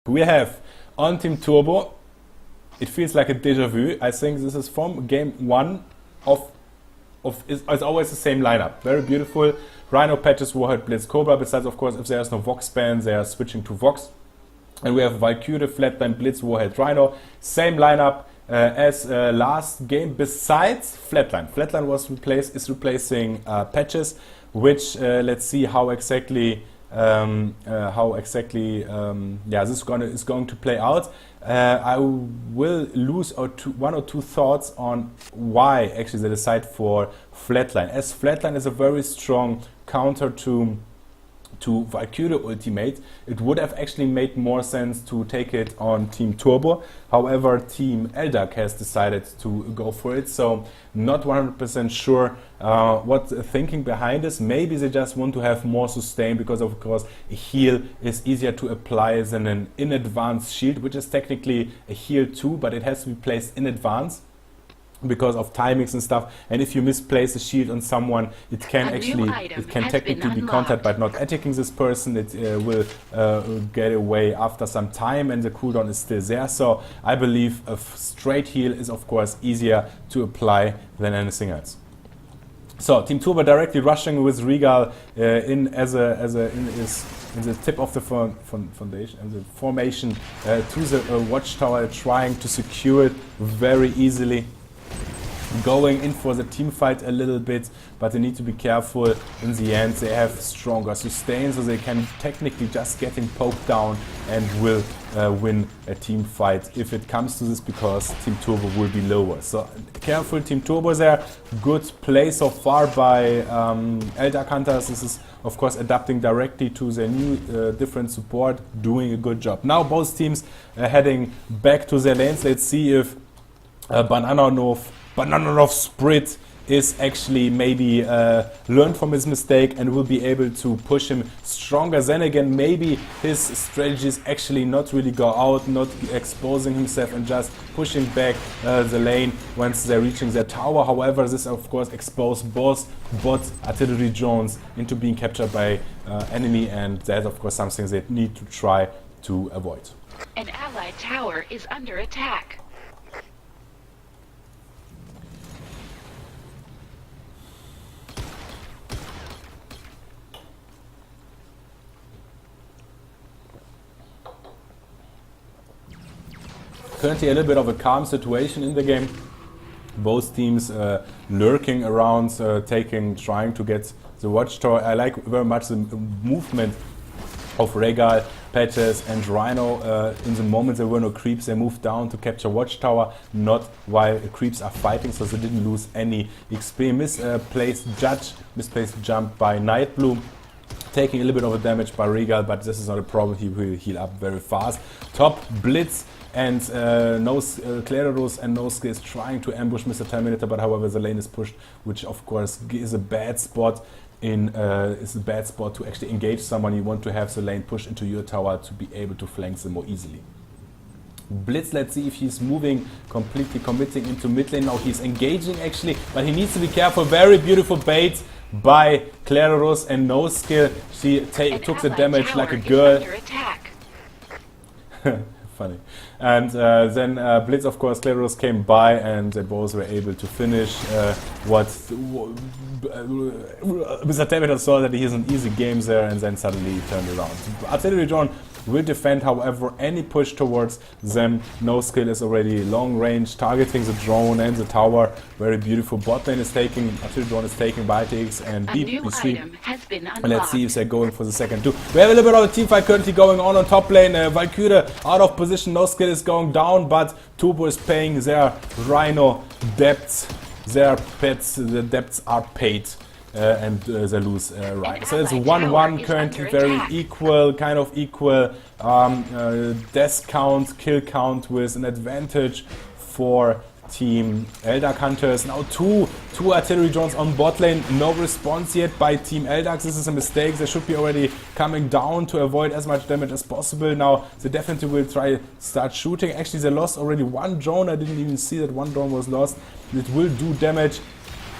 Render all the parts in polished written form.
We have on Team Turbo, it feels like a deja vu. I think this is from game 1 of it's always the same lineup. Very beautiful. Rhino, Patches, Warhead, Blitz, Cobra. Besides, of course, if there's no Vox ban, they are switching to Vox. And we have Valkyrie, Flatline, Blitz, Warhead, Rhino. Same lineup as last game, besides Flatline. Flatline is replacing Patches, which let's see how exactly this is going to play out. I will lose one or two thoughts on why actually they decide for Flatline, as Flatline is a very strong counter to Valkyrie ultimate. It would have actually made more sense to take it on Team Turbo. However, Team Eldakh has decided to go for it, so not 100% sure what the thinking behind this. Maybe they just want to have more sustain, because of course a heal is easier to apply than an in advance shield, which is technically a heal too, but it has to be placed in advance because of timings and stuff. And if you misplace a shield on someone, it can technically be countered by not attacking this person. It will get away after some time, and the cooldown is still there. So I believe a straight heal is of course easier to apply than anything else. So Team Turbo directly rushing with Regal in the tip of the foundation and the formation to the watchtower, trying to secure it very easily. Going in for the team fight a little bit, but they need to be careful. In the end, they have stronger sustain, so they can technically just getting poked down and will win a team fight if it comes to this, because Team Turbo will be lower. So careful, Team Turbo there. Good play so far by Eldakhunters. This is of course adapting directly to their new different support, doing a good job. Now both teams heading back to their lanes. Let's see if Bananov Sprit is actually maybe learned from his mistake and will be able to push him stronger. Then again, maybe his strategies actually not really go out, not exposing himself and just pushing back the lane once they're reaching their tower. However, this of course exposed both bot artillery drones into being captured by enemy, and that's of course something they need to try to avoid. An allied tower is under attack. Currently a little bit of a calm situation in the game. Both teams lurking around, trying to get the watchtower. I like very much the movement of Regal, Patches and Rhino. In the moment there were no creeps, they moved down to capture watchtower, not while creeps are fighting, so they didn't lose any XP. Misplaced jump by Nightblue. Taking a little bit of a damage by Regal, but this is not a problem. He will heal up very fast. Top Blitz and Clarus and NoSkill is trying to ambush Mr. Terminator, but however the lane is pushed, which of course is a bad spot to actually engage someone. You want to have the lane pushed into your tower to be able to flank them more easily. Blitz, let's see if he's moving, completely committing into mid lane. Now he's engaging actually, but he needs to be careful. Very beautiful bait by Clarus and NoSkill. She took the damage like a girl. Funny. And then Blitz, of course, Clarus came by, and they both were able to finish Mr. Terminator saw that he's an easy game there, and then suddenly he turned around. Artillery drone will defend, however, any push towards them. NoSkill is already long range, targeting the drone and the tower. Very beautiful. Bot lane is taking, artillery drone is taking by TX and B3. Let's see if they're going for the second too. We have a little bit of a team fight currently going on top lane. Valkyrie out of position, NoSkill is going down, but Turbo is paying their Rhino debts, their pets, the debts are paid. And they lose right. So it's 1-1 currently, very equal, kind of equal death count, kill count, with an advantage for Team Eldakhunters. Now two artillery drones on bot lane, no response yet by Team Eldakh. This is a mistake. They should be already coming down to avoid as much damage as possible. Now they definitely will start shooting. Actually they lost already one drone. I didn't even see that one drone was lost. It will do damage.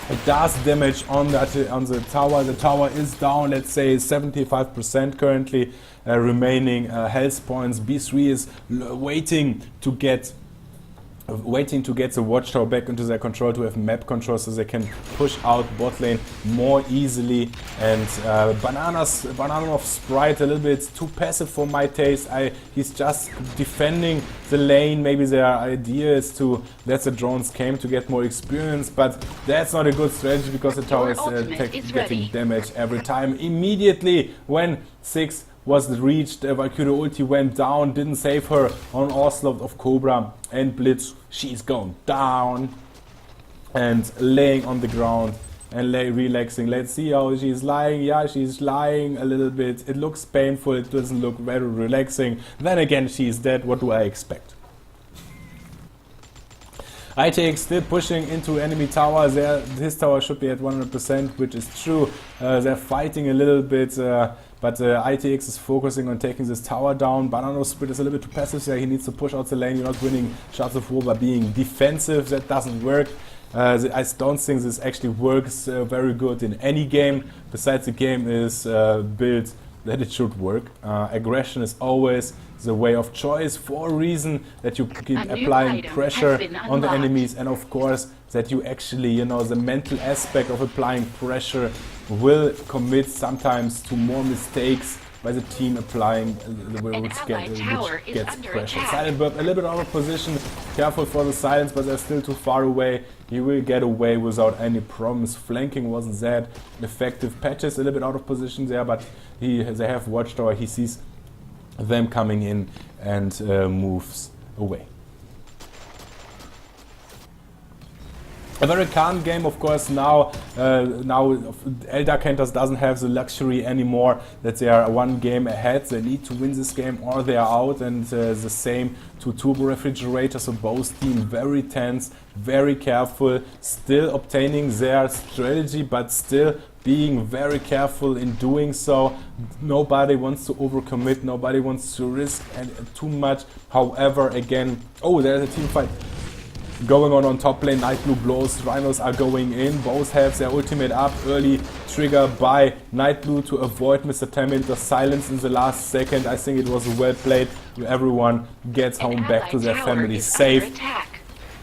It does damage on the tower. The tower is down, let's say 75% currently remaining health points. B3 is waiting to get the watchtower back into their control, to have map control so they can push out bot lane more easily. And Banana of Sprite a little bit too passive for my taste. He's just defending the lane. Maybe their idea is to let the drones came to get more experience, but that's not a good strategy because the tower is getting damage every time. Immediately when 6 was reached, Valkyrie ulti went down, didn't save her on Onslaught of Cobra and Blitz. She's going down and laying on the ground and relaxing. Let's see how she's lying. Yeah, she's lying a little bit. It looks painful, it doesn't look very relaxing. Then again, she's dead. What do I expect? ITX still pushing into enemy tower. His tower should be at 100%, which is true. They're fighting a little bit, but ITX is focusing on taking this tower down. Banana Split is a little bit too passive there. He needs to push out the lane. You're not winning Shards of War by being defensive. That doesn't work. I don't think this actually works very good in any game. Besides, the game is built that it should work. Aggression is always the way of choice for a reason, that you keep applying pressure on the enemies, and of course that you actually, the mental aspect of applying pressure will commit sometimes to more mistakes by the team applying which gets pressure. Silent Burp a little bit out of position, careful for the silence, but they're still too far away. He will get away without any problems. Flanking wasn't that effective. Patches a little bit out of position there, but they have Watchtower. He sees them coming in and moves away. A very calm game, of course. Now Eldakhunters doesn't have the luxury anymore that they are one game ahead. They need to win this game or they are out, and the same to Turborefrigerator. So both teams very tense, very careful, still obtaining their strategy, but still being very careful in doing so. Nobody wants to overcommit, nobody wants to risk too much. However, again, there's a team fight going on top lane. Night Blue blows, Rhinos are going in, both have their ultimate up, early trigger by Night Blue to avoid Mr. 10mm silence in the last second. I think it was well played. Everyone gets home back to their family safe.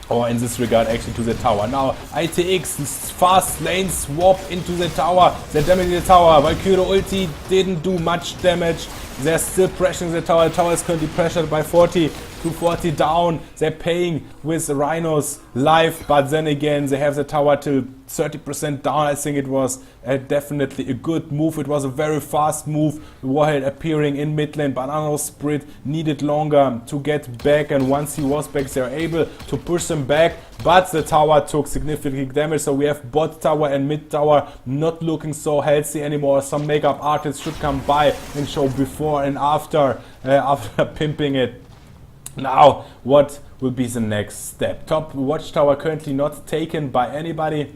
Or in this regard, actually to the tower. Now, ITX fast lane swap into the tower. They're damaging the tower. Valkyrie ulti didn't do much damage. They're still pressuring the tower. The tower is currently pressured by 40 to 40 down. They're paying with Rhino's life, but then again, they have the tower till 30% down. I think it was definitely a good move. It was a very fast move. Warhead appearing in mid lane. Banana Split needed longer to get back, and once he was back, they were able to push him back, but the tower took significant damage. So we have bot tower and mid tower not looking so healthy anymore. Some makeup artists should come by and show before and after pimping it. Now, what will be the next step? Top watchtower currently not taken by anybody,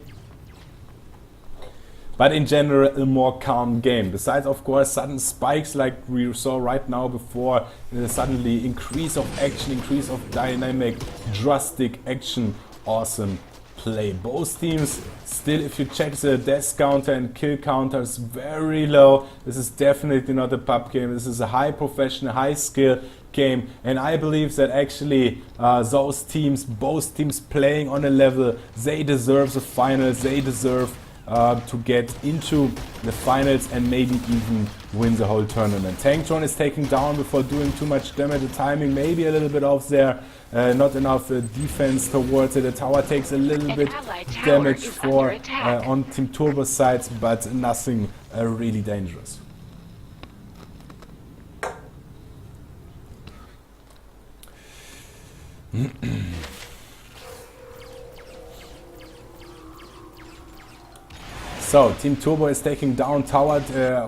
but in general a more calm game. Besides, of course, sudden spikes like we saw right now before, suddenly increase of action, increase of dynamic, drastic action, awesome play. Both teams still, if you check the death counter and kill counters, very low. This is definitely not a pub game. This is a high professional, high skill game, and I believe that actually both teams playing on a level, they deserve the finals. They deserve to get into the finals and maybe even win the whole tournament. Tanktron is taken down before doing too much damage. The timing maybe a little bit off there. Not enough defense towards it. The tower takes a little bit damage on Team Turbo sides, but nothing really dangerous. So Team Turbo is taking down tower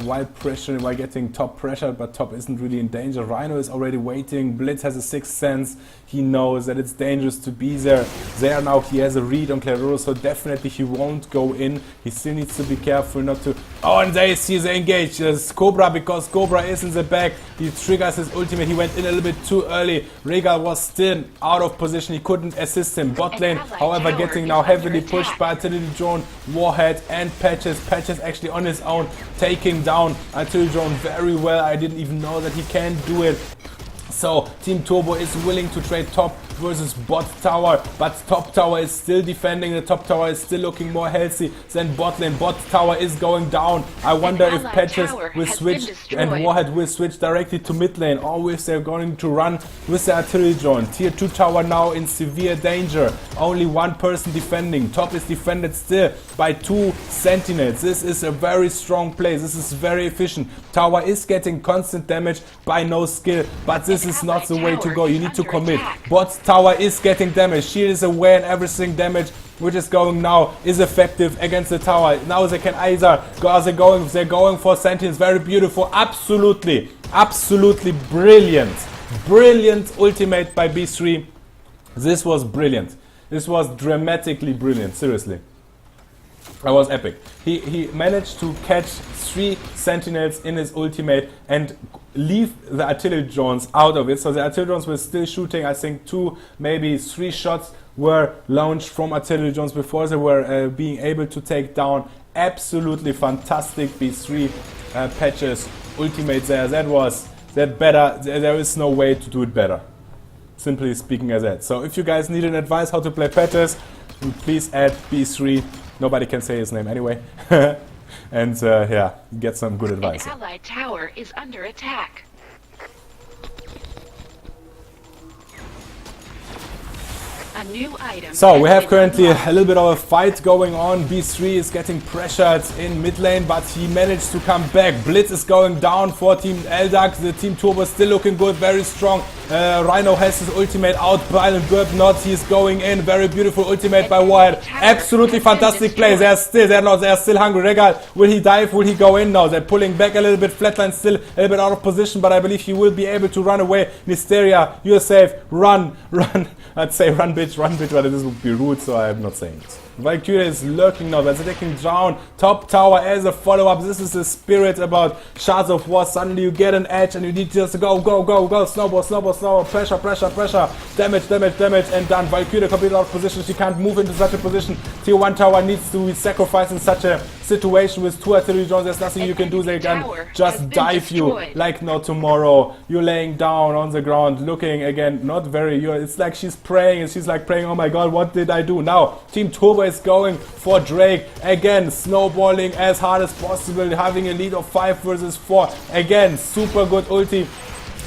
while getting top pressured, but top isn't really in danger. Rhino is already waiting. Blitz has a sixth sense. He knows that it's dangerous to be there. There now he has a read on Clairoro, so definitely he won't go in. He still needs to be careful not to... Oh, and there you see the engage. There's Cobra, because Cobra is in the back. He triggers his ultimate. He went in a little bit too early. Regal was still out of position. He couldn't assist him. Bot lane, however, getting now heavily pushed by Artillery Drone, Warhead and Patches. Patches actually on his own, taking down Artillery Drone very well. I didn't even know that he can do it. So Team Turbo is willing to trade top versus bot tower, but top tower is still defending. The top tower is still looking more healthy than bot lane. Bot tower is going down. I wonder if Patches will switch and Warhead will switch directly to mid lane, or if they're going to run with the artillery drone. Tier 2 tower now in severe danger. Only one person defending. Top is defended still by 2 sentinels. This is a very strong play. This is very efficient. Tower is getting constant damage by no skill, but this is not the way to go. You need to commit. Bot tower is getting damage. Shield is aware and everything damage which is going now is effective against the tower. Now they can either go, they're going for sentinels. Very beautiful. Absolutely brilliant. Brilliant ultimate by B3. This was brilliant. This was dramatically brilliant. Seriously. That was epic. He managed to catch 3 sentinels in his ultimate and leave the artillery drones out of it. So the artillery drones were still shooting. I think 2, maybe 3 shots were launched from artillery drones before they were being able to take down. Absolutely fantastic B3 Patches ultimate there. There is no way to do it better. Simply speaking as that. So if you guys need an advice how to play Patches, please add B3. Nobody can say his name anyway. And yeah, get some good advice. An allied tower is under attack. A new item. So we have currently a little bit of a fight going on. B3 is getting pressured in mid lane, but he managed to come back. Blitz is going down for Team Eldakh. The Team Turbo is still looking good, very strong. Rhino has his ultimate out. Violent Burp not. He's going in. Very beautiful ultimate by Warhead. Absolutely fantastic play. They're still hungry. Regal, will he dive? Will he go in now? They're pulling back a little bit. Flatline still a little bit out of position, but I believe he will be able to run away. Mysteria, you're safe. Run. I'd say run bitch, but this would be rude, so I'm not saying it. Valkyria is lurking now, that's taking down top tower as a follow-up. This is the spirit about Shards of War. Suddenly you get an edge and you need just to go. Snowball, pressure, damage, and done. Valkyria completely out of position. She can't move into such a position. Tier 1 tower needs to be sacrificed in such a situation with 2 artillery drones. There's nothing you can do. They can just dive you like no tomorrow. You're laying down on the ground, looking again, not very. It's like she's praying, and she's like praying, oh my god, what did I do? Now, Team Turbo is going for Drake. Again, snowballing as hard as possible, having a lead of 5 versus 4. Again, super good ulti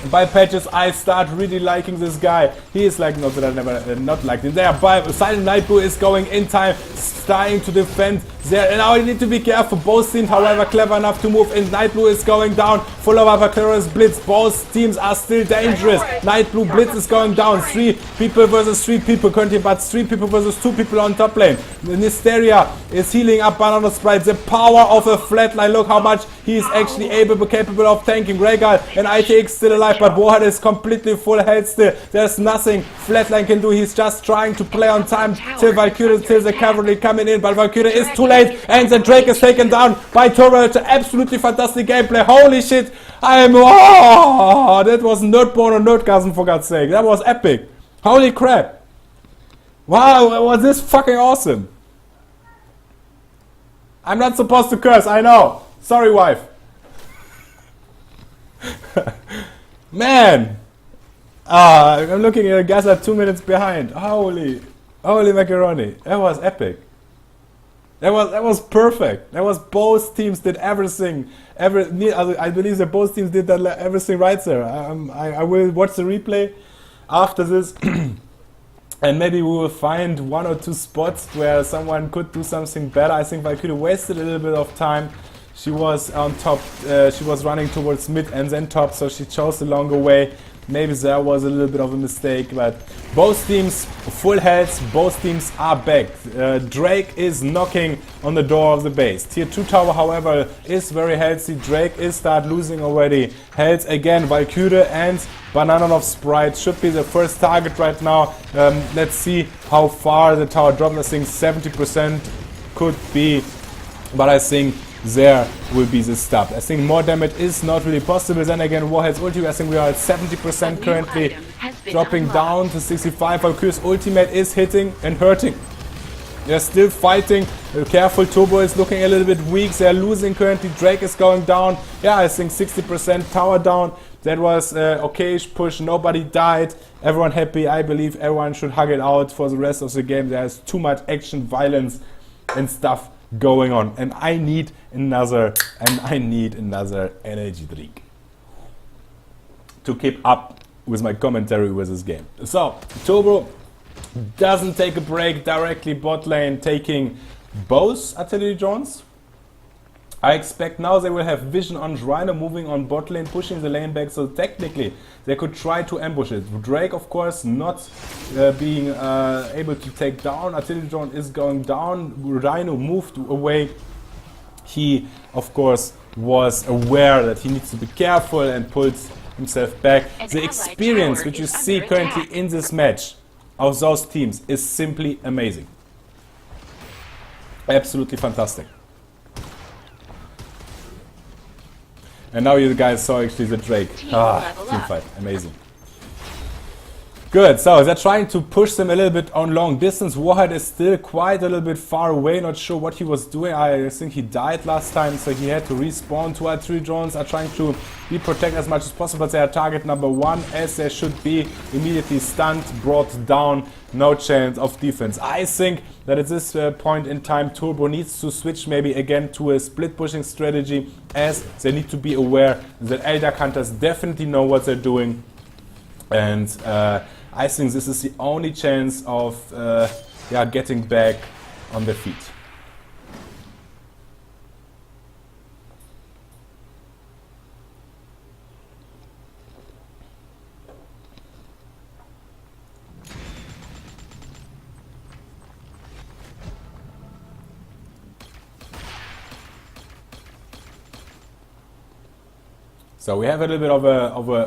by Patches. I start really liking this guy. He is like, not that I never not liked him. There, Silent Nightblue is going in time, starting to defend there. And now you need to be careful. Both teams, however, clever enough to move in. Nightblue is going down, followed by Valkyria's Blitz. Both teams are still dangerous. Nightblue Blitz is going down. 3 people versus 3 people currently, but 3 people versus 2 people on top lane. Mysteria is healing up Banana Sprite. The power of a flatline. Look how much he is actually capable of tanking. Regal and ITX still alive, but Warhead is completely full health still. There's nothing Flatline can do. He's just trying to play on time till the cavalry coming in, but Valkyria is too late, and the Drake is taken down by Turborefrigerator. Absolutely fantastic gameplay. Holy shit. That was nerdborn or nerdgasm, for God's sake. That was epic. Holy crap. Wow, was this fucking awesome. I'm not supposed to curse, I know. Sorry, wife. Man. I'm looking at a guys are 2 minutes behind. Holy macaroni. That was epic. That was perfect. That was both teams did everything. I believe that both teams did everything right there. I will watch the replay after this. And maybe we will find 1 or 2 spots where someone could do something better. I think Valkyria wasted a little bit of time. She was on top, she was running towards mid and then top, so she chose the longer way. Maybe there was a little bit of a mistake, but both teams full heads, both teams are back. Drake is knocking on the door of the base. Tier 2 tower, however, is very healthy. Drake is start losing already. Health again, Valkyrie and Bananov Sprite should be the first target right now. Let's see how far the tower drops. I think 70% could be, but I think there will be the stop. I think more damage is not really possible. Then again, Warhead's ultimate, I think we are at 70% currently, dropping down to 65. Valkyrie's ultimate is hitting and hurting. They're still fighting. Careful, Turbo is looking a little bit weak. They're losing currently. Drake is going down. Yeah, I think 60% tower down. That was okayish push. Nobody died. Everyone happy. I believe everyone should hug it out for the rest of the game. There's too much action, violence and stuff going on. And I need another energy drink to keep up with my commentary with this game. So, Turbo doesn't take a break, directly bot lane, taking both artillery drones. I expect now they will have vision on Rhino, moving on bot lane, pushing the lane back, so technically they could try to ambush it. Drake, of course, not being able to take down. Artillery drone is going down. Rhino moved away. He, of course, was aware that he needs to be careful and pulls himself back. The experience which you see currently in this match of those teams is simply amazing. Absolutely fantastic. And now you guys saw actually the Drake. Team fight. Amazing. Good, so they're trying to push them a little bit on long distance. Warhead is still quite a little bit far away, not sure what he was doing. I think he died last time, so he had to respawn. Two artillery drones are trying to be protected as much as possible, but they are target number one, as they should be. Immediately stunned, brought down, no chance of defense. I think that at this point in time, Turbo needs to switch maybe again to a split pushing strategy, as they need to be aware that Eldakhunters definitely know what they're doing. And I think this is the only chance of getting back on their feet. So we have a little bit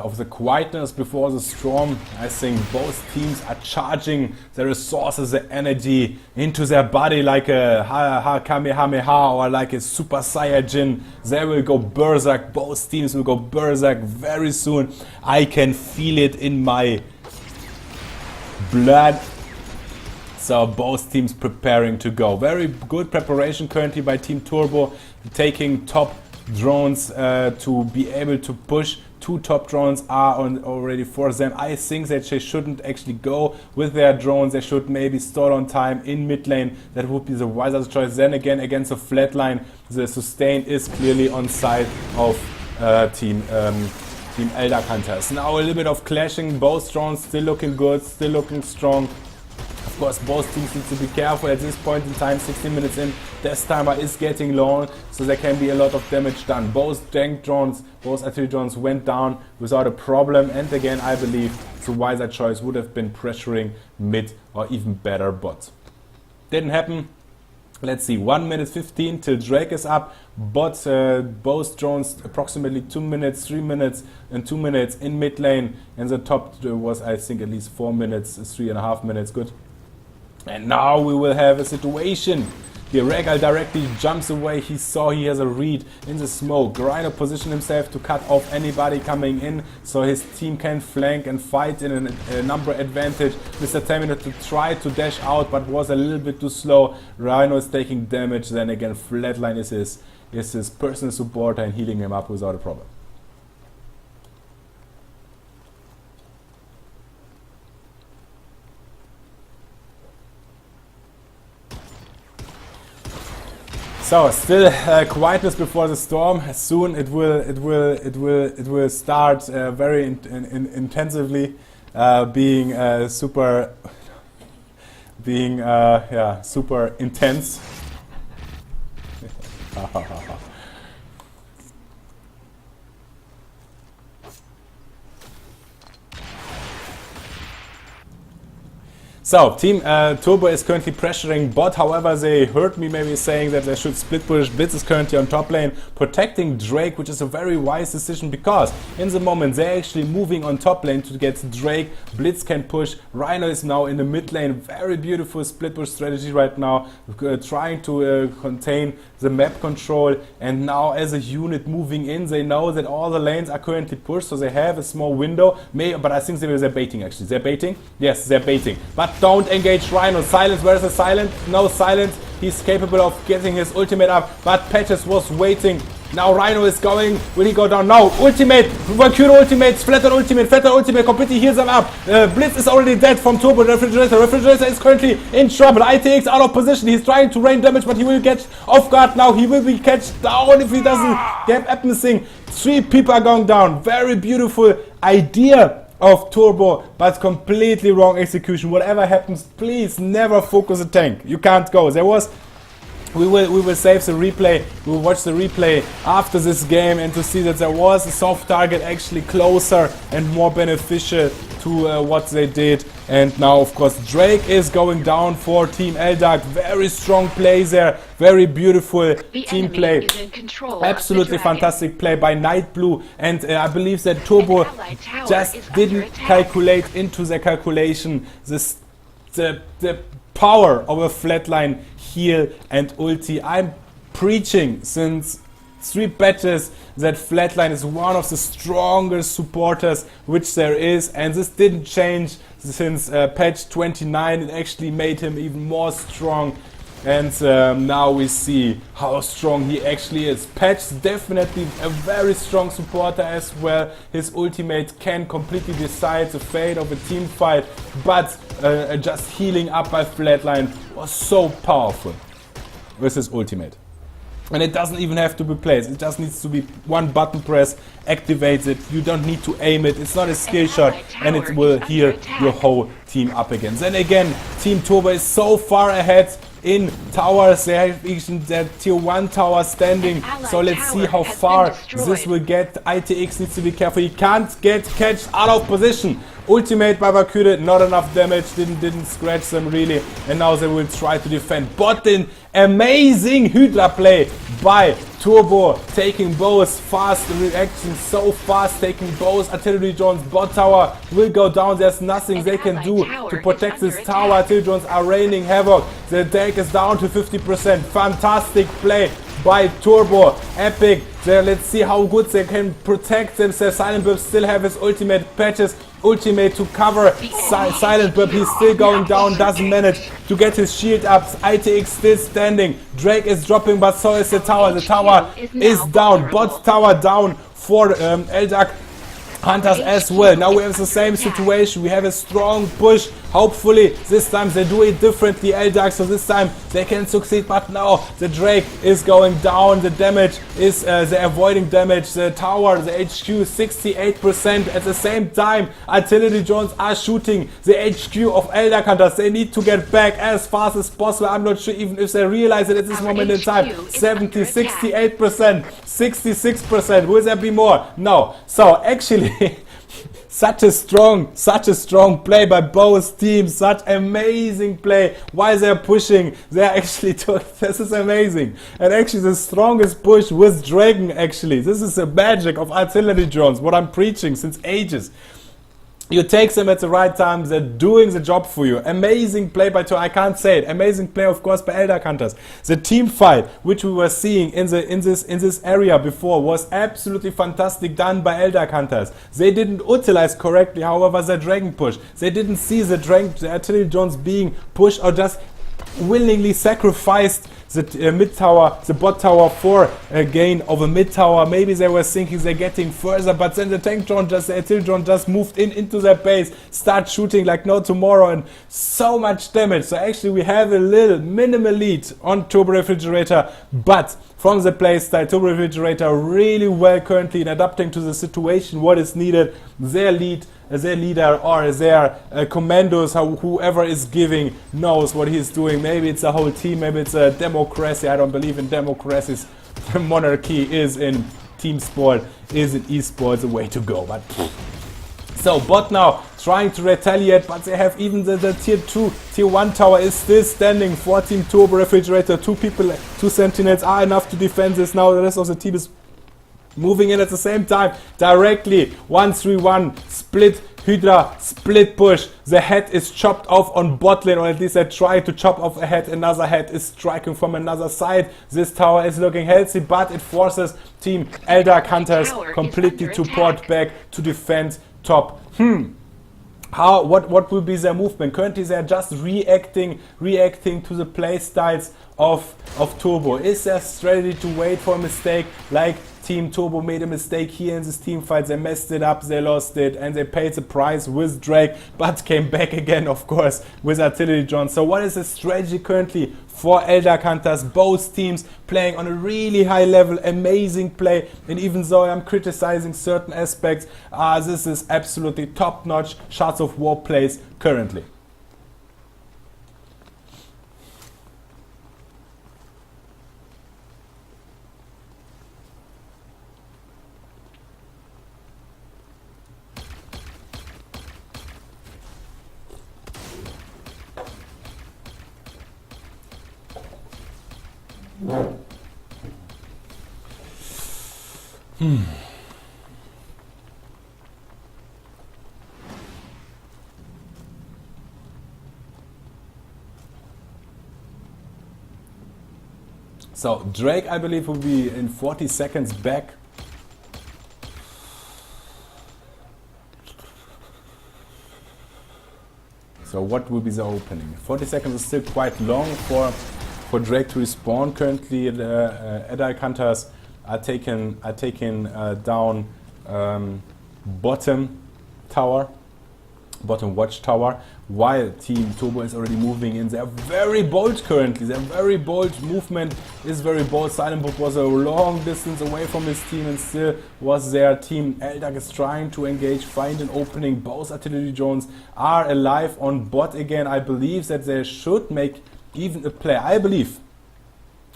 of the quietness before the storm. I think both teams are charging their resources, their energy into their body like a Kamehameha or like a Super Saiyajin. They will go berserk. Both teams will go berserk very soon. I can feel it in my blood. So both teams preparing to go. Very good preparation currently by Team Turbo, taking top drones to be able to push. Two top drones are on already for them. I think that they shouldn't actually go with their drones. They should maybe stall on time in mid lane. That would be the wiser choice. Then again, against a flat line, the sustain is clearly on side of Team Eldakhunters. Now a little bit of clashing. Both drones still looking good, still looking strong. Of course, both teams need to be careful at this point in time. 16 minutes in, death timer is getting long, so there can be a lot of damage done. Both tank drones, both artillery drones went down without a problem. And again, I believe the wiser choice would have been pressuring mid or even better bot. Didn't happen. Let's see, 1 minute 15 till Drake is up. But both drones approximately 2 minutes, 3 minutes and 2 minutes in mid lane. And the top was, I think, at least 4 minutes, 3.5 minutes. Good. And now we will have a situation. The Regal directly jumps away. He saw he has a read in the smoke. Rhino positioned himself to cut off anybody coming in, so his team can flank and fight in a number advantage. Mr. Terminator tried to dash out, but was a little bit too slow. Rhino is taking damage. Then again, Flatline is his personal supporter and healing him up without a problem. So still quietness before the storm. Soon it will start very intensively, being super intense. So, Team Turbo is currently pressuring bot, however they heard me maybe saying that they should split push. Blitz is currently on top lane, protecting Drake, which is a very wise decision because in the moment they're actually moving on top lane to get Drake. Blitz can push, Rhino is now in the mid lane, very beautiful split push strategy right now, trying to contain the map control, and now as a unit moving in, they know that all the lanes are currently pushed, so they have a small window, but I think they're baiting actually. They're baiting? Yes, they're baiting. But don't engage Rhino. Silence, where is the silence? No silence. He's capable of getting his ultimate up, but Patches was waiting. Now Rhino is going. Will he go down? No. Ultimate. Valkyrie ultimate. Flatter ultimate. Flatter ultimate. Completely heals him up. Blitz is already dead from Turbo Refrigerator. Refrigerator is currently in trouble. ITX out of position. He's trying to rain damage, but he will get off guard now. He will be catched down if he doesn't get missing. 3 people are going down. Very beautiful idea of Turbo, but completely wrong execution. Whatever happens, please never focus a tank. You can't go. We will save the replay. We will watch the replay after this game and to see that there was a soft target actually closer and more beneficial to what they did. And now, of course, Drake is going down for Team Eldak. Very strong play there. Very beautiful team play. Absolutely fantastic play by Night Blue. And I believe that Turbo just didn't calculate into their calculation the power of a flatline heal and ulti. I'm preaching since 3 patches that flatline is one of the strongest supporters which there is, and this didn't change since patch 29. It actually made him even more strong, and now we see how strong he actually is. Patch definitely a very strong supporter as well. His ultimate can completely decide the fate of a team fight, but just healing up by flatline was so powerful with his ultimate. And it doesn't even have to be placed, it just needs to be one button press, activates it, you don't need to aim it, it's not a skill shot, and it will heal your whole team up again. Then again, Team Turbo is so far ahead in towers. They have even their tier 1 tower standing, so let's see how far this will get. ITX needs to be careful, he can't get catched out of position. Ultimate by Valkyrie, not enough damage, didn't scratch them really, and now they will try to defend. But an amazing Hydra play by Turbo, taking both fast reaction, so fast, taking both artillery drones. Bot tower will go down, there's nothing they can do to protect this tower. Artillery drones are raining havoc, the deck is down to 50%. Fantastic play by Turbo, epic. There, let's see how good they can protect themselves. Silent Burp still have his ultimate. Patches ultimate to cover Silent Burp. He's still going down, doesn't manage to get his shield up. ITX still standing. Drake is dropping, but so is the tower. The tower is down. Bot tower down for Eldakhunters as well. Now we have the same situation. We have a strong push. Hopefully this time they do it differently, Eldak, so this time they can succeed. But now the Drake is going down. The damage is, they're avoiding damage. The tower, the HQ 68%. At the same time, artillery drones are shooting the HQ of Eldakhunters. They need to get back as fast as possible. I'm not sure even if they realize it at this moment in time. 70, 68%, 66%. Will there be more? No. So actually such a strong play by both teams, such amazing play. While they're pushing, they're actually this is amazing. And actually the strongest push with Dragon, actually. This is the magic of artillery drones, what I'm preaching since ages. You take them at the right time, they're doing the job for you. Amazing play by I can't say it. Amazing play, of course, by Eldakhunters. The team fight, which we were seeing in this area before, was absolutely fantastic, done by Eldakhunters. They didn't utilize correctly, however, the Dragon push. They didn't see the artillery drones being pushed, or just willingly sacrificed the mid tower, the bot tower for a gain of a mid tower. Maybe they were thinking they're getting further, but then the artillery drone just moved into their base, start shooting like no tomorrow, and so much damage. So actually we have a little minimal lead on Turborefrigerator, but from the playstyle, Turborefrigerator really well currently in adapting to the situation, what is needed. Their leader or their commandos, whoever is giving, knows what he's doing. Maybe it's a whole team, maybe it's a democracy. I don't believe in democracies. Monarchy is in team sport, is in esports the way to go. But So bot now trying to retaliate, but they have even the tier 2, tier 1 tower is still standing. 4 team Turborefrigerator, 2 people, 2 sentinels are enough to defend this. Now the rest of the team is moving in at the same time directly. 1-3-1 split Hydra, split push. The head is chopped off on bot lane, or at least they try to chop off a head. Another head is striking from another side. This tower is looking healthy, but it forces team Eldakhunters completely to port back to defend top. What will be their movement? Currently they are just reacting to the play styles of Turbo. Is their strategy to wait for a mistake, like Team Turbo made a mistake here in this team fight? They messed it up, they lost it, and they paid the price with Drake, but came back again, of course, with Artillery John. So what is the strategy currently for Eldakhunters? Both teams playing on a really high level, amazing play, and even though I'm criticizing certain aspects, this is absolutely top-notch Shards of War plays currently. So Drake, I believe, will be in 40 seconds back. So what will be the opening? 40 seconds is still quite long for Drake to respawn. Currently the Eldakhunters are taking down bottom watchtower, while Team Turbo is already moving in. They are very bold currently. Their very bold movement is very bold. Silent Book was a long distance away from his team and still was there. Team Eldak is trying to engage, find an opening. Both Artillery drones are alive on bot again. I believe that they should make even a play. I believe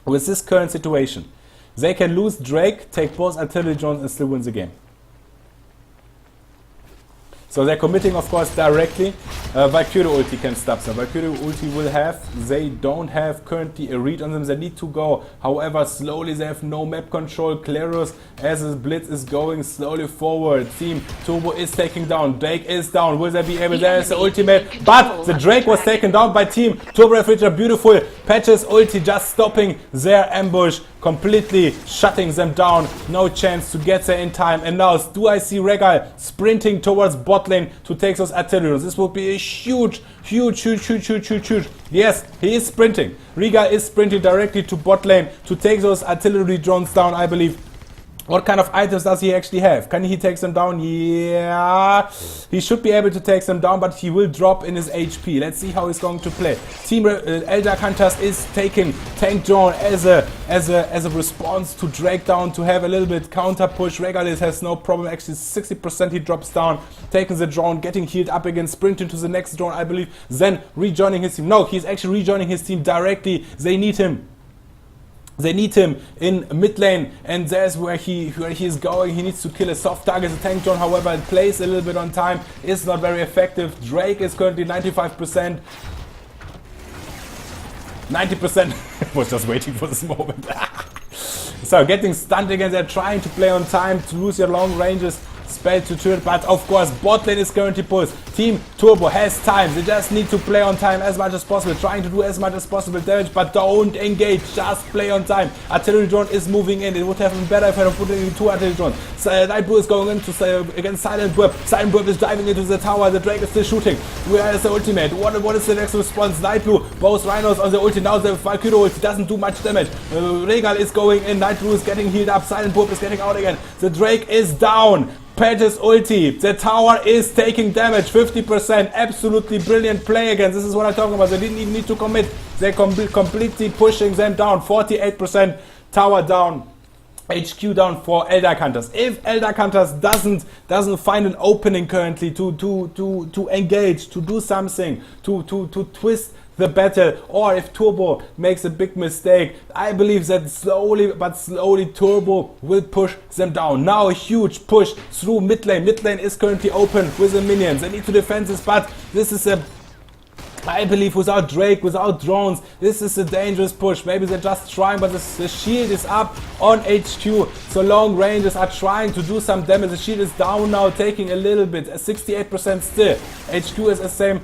with this current situation, they can lose Drake, take both Artillery drones and still win the game. So they're committing, of course, directly. Valkyrie ulti can stop them. Valkyrie ulti will have. They don't have currently a read on them. They need to go. However, slowly they have no map control. Clarus, as the blitz is going slowly forward. Team Turbo is taking down. Drake is down. Will they be able? There is the ultimate. But the Drake was taken down by Team Turborefrigerator. Beautiful. Patches ulti just stopping their ambush, completely shutting them down. No chance to get there in time. And now, do I see Regal sprinting towards bot lane to take those artillery? This would be a huge. Yes, he is sprinting. Regal is sprinting directly to bot lane to take those artillery drones down, I believe. What kind of items does he actually have? Can he take them down? Yeah, he should be able to take them down, but he will drop in his HP. Let's see how he's going to play. Team Eldakhunters is taking Tank Drone as a response to Drake down, to have a little bit counter push. Regalis has no problem. Actually, 60% he drops down, taking the drone, getting healed up again, sprinting to the next drone, I believe. Then rejoining his team. No, he's actually rejoining his team directly. They need him. They need him in mid lane, and there's where he is going. He needs to kill a soft target. The Tank Drone, however, it plays a little bit on time, is not very effective. Drake is currently 95%. 90%. Was just waiting for this moment. So getting stunned again. They're trying to play on time to lose their long ranges. Spell to turret, but of course bot lane is currently pulsed. Team Turbo has time. They just need to play on time as much as possible, trying to do as much as possible damage, but don't engage, just play on time. Artillery drone is moving in. It would have been better if I had put in 2 artillery drones. Nightblue is going into against Silent Burp. Silent Burp is diving into the tower. The Drake is still shooting. Where is the ultimate? What is the next response? Nightblue, both rhinos on the ulti. Now the Valkyrie ulti doesn't do much damage. Regal is going in. Nightblue is getting healed up. Silent Burp is getting out again. The Drake is down. Patches ulti. The tower is taking damage. 50%. Absolutely brilliant play again. This is what I'm talking about. They didn't even need to commit. They're completely pushing them down. 48%. Tower down. HQ down for Eldakhunters. If Eldakhunters doesn't find an opening currently to engage, to do something, to twist the battle, or if Turbo makes a big mistake, I believe that slowly but slowly Turbo will push them down. Now a huge push through mid lane. Mid lane is currently open with the minions. They need to defend this, but this is a, I believe, without Drake, without drones, this is a dangerous push. Maybe they're just trying, but the shield is up on HQ. So long rangers are trying to do some damage. The shield is down now, taking a little bit, 68% still. HQ is the same,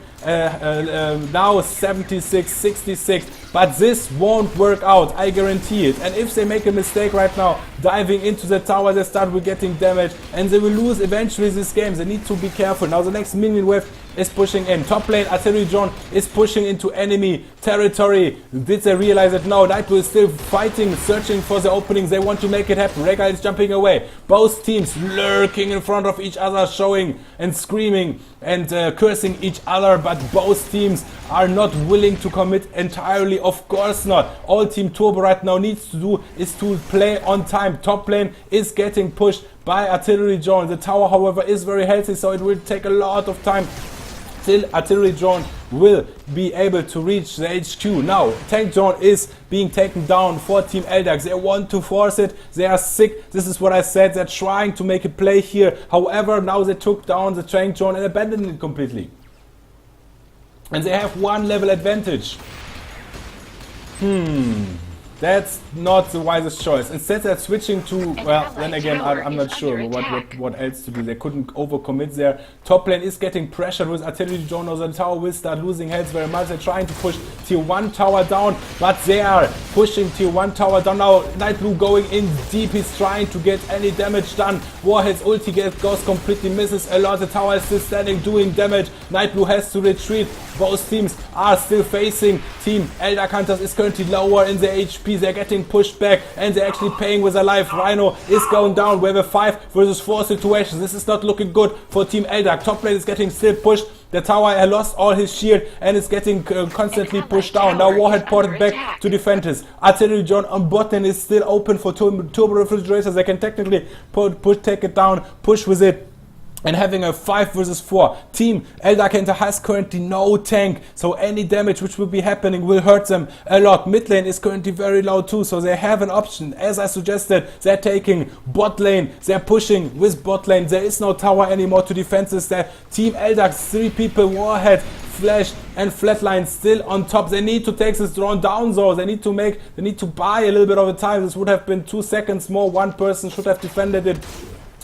now 76, 66. But this won't work out, I guarantee it. And if they make a mistake right now, diving into the tower, they start with getting damage, and they will lose eventually this game. They need to be careful. Now the next minion wave is pushing in. Top lane, Artillery Drone is pushing into enemy territory. Did they realize it? No, Nightblue is still fighting, searching for the openings. They want to make it happen. Rega is jumping away. Both teams lurking in front of each other, showing and screaming and cursing each other, but both teams are not willing to commit entirely. Of course not. All Team Turbo right now needs to do is to play on time. Top lane is getting pushed by Artillery Drone. The tower, however, is very healthy, so it will take a lot of time till Artillery Drone will be able to reach the HQ. Now, Tank Drone is being taken down for Team Eldax. They want to force it. They are sick. This is what I said. They're trying to make a play here. However, now they took down the Tank Drone and abandoned it completely. And they have one level advantage. That's not the wisest choice. Instead they're switching to, well, then again, I'm not sure what else to do. They couldn't overcommit there. Top lane is getting pressured with Artillery Drone. Now the tower will start losing health very much. They're trying to push tier 1 tower down, but they are pushing tier 1 tower down. Now Nightblue going in deep. He's trying to get any damage done. Warhead's ulti goes completely, misses a lot. The tower is still standing, doing damage. Nightblue has to retreat. Both teams are still facing. Team Eldakhunters is currently lower in the HP. They're getting pushed back and they're actually paying with their life. Rhino is going down. We have a 5 versus 4 situation. This is not looking good for Team Eldak. Top lane is getting still pushed. The tower lost all his shield and is getting constantly pushed down. Now Warhead ported back to defend his. Artillery Drone on bot lane is still open for Turborefrigerator. They can technically take it down, push with it. And having a 5 versus 4. Team Eldakhunters has currently no tank, so any damage which will be happening will hurt them a lot. Mid lane is currently very low too, so they have an option. As I suggested, they're taking bot lane, they're pushing with bot lane. There is no tower anymore to defend this. Team Eldax, 3 people, Warhead, Flash and Flatline still on top. They need to take this drone down though. They need to buy a little bit of a time. This would have been 2 seconds more. One person should have defended it.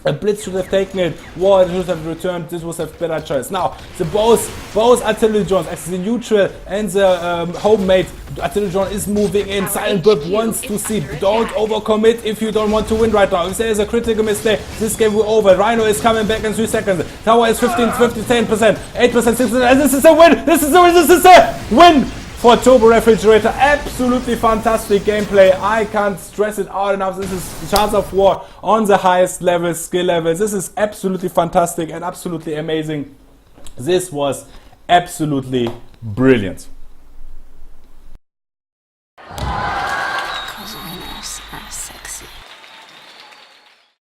A Blitz should have taken it, War should have returned. This was a better choice. Now, both Artillery Drones, actually the neutral and the homemade Artillery Drone is moving in. Silent Burp wants to see. Don't overcommit if you don't want to win right now. If there is a critical mistake, this game will over. Rhino is coming back in 3 seconds. Tower is 15, 10%, 8%, 6%, and this is a win! This is a win! For Turborefrigerator, absolutely fantastic gameplay. I can't stress it out enough. This is Shards of War on the highest level, skill level. This is absolutely fantastic and absolutely amazing. This was absolutely brilliant.